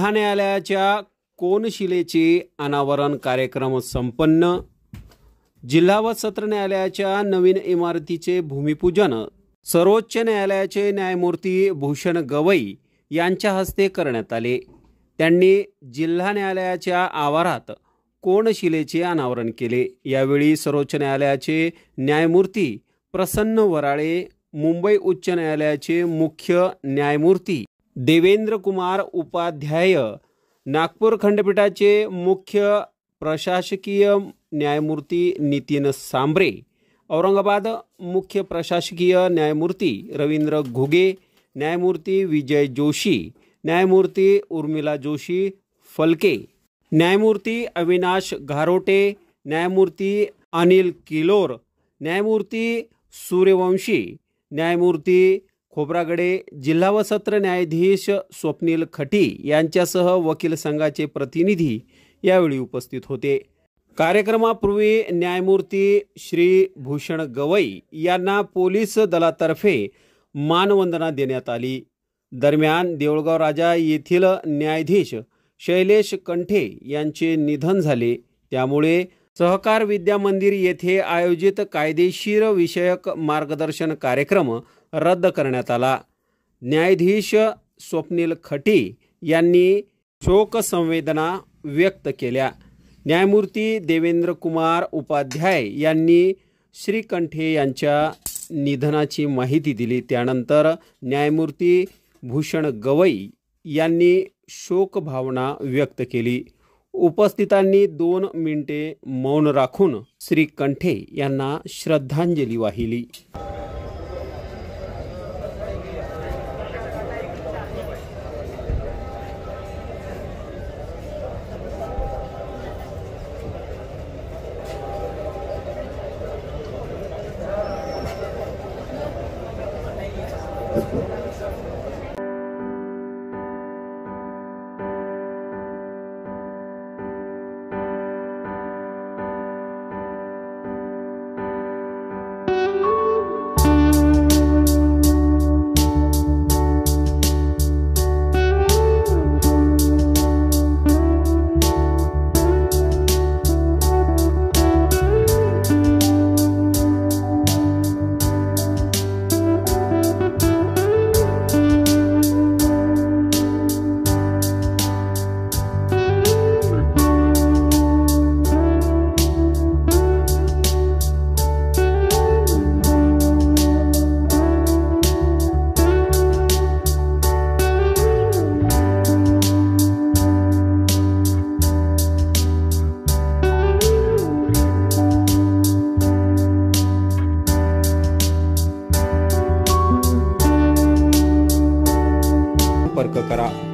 जिल्हा न्यायालयाच्या कोनशिलेचे अनावरण कार्यक्रम संपन्न। जिल्हा व सत्र न्यायालयाच्या नवीन इमारतीचे भूमिपूजन सर्वोच्च न्यायालयाचे न्यायमूर्ती भूषण गवई यांच्या हस्ते करण्यात आले। त्यांनी जिल्हा न्यायालयाच्या आवारात कोनशिलेचे अनावरण केले। यावेळी सर्वोच्च न्यायालयाचे न्यायमूर्ती प्रसन्न वराळे, मुंबई उच्च न्यायालयाचे मुख्य न्यायमूर्ती देवेंद्र कुमार उपाध्याय, नागपूर खंडपीठाचे मुख्य प्रशासकीय न्यायमूर्ती नितीन सांबरे, औरंगाबाद मुख्य प्रशासकीय न्यायमूर्ती रवींद्र घुगे, न्यायमूर्ती विजय जोशी, न्यायमूर्ती उर्मिला जोशी फलके, न्यायमूर्ती अविनाश घारोटे, न्यायमूर्ती अनिल किलोर, न्यायमूर्ती सूर्यवंशी, न्यायमूर्ती खोब्रागडे, जिल्हा व सत्र न्यायाधीश स्वप्नील खटी यांच्यासह वकील संघाचे प्रतिनिधी यावेळी उपस्थित होते। कार्यक्रमापूर्वी न्यायमूर्ती श्री भूषण गवई यांना पोलीस दलातर्फे मानवंदना देण्यात आली। दरम्यान देऊळगाव राजा येथील न्यायाधीश शैलेश कंठे यांचे निधन झाले, त्यामुळे सहकार विद्या मंदिर येथे आयोजित कायदेशीर विषयक मार्गदर्शन कार्यक्रम रद्द करण्यात आला। न्यायाधीश स्वप्नील खटी यांनी शोक संवेदना व्यक्त केल्या। न्यायमूर्ती देवेंद्र कुमार उपाध्याय यांनी श्री कंठे यांच्या निधनाची माहिती दिली। त्यानंतर न्यायमूर्ती भूषण गवई यांनी शोक भावना व्यक्त केली। उपस्थितांनी 2 मिनिटे मौन राखून श्री कंठे यांना श्रद्धांजली वाहिली। संपर्क करा।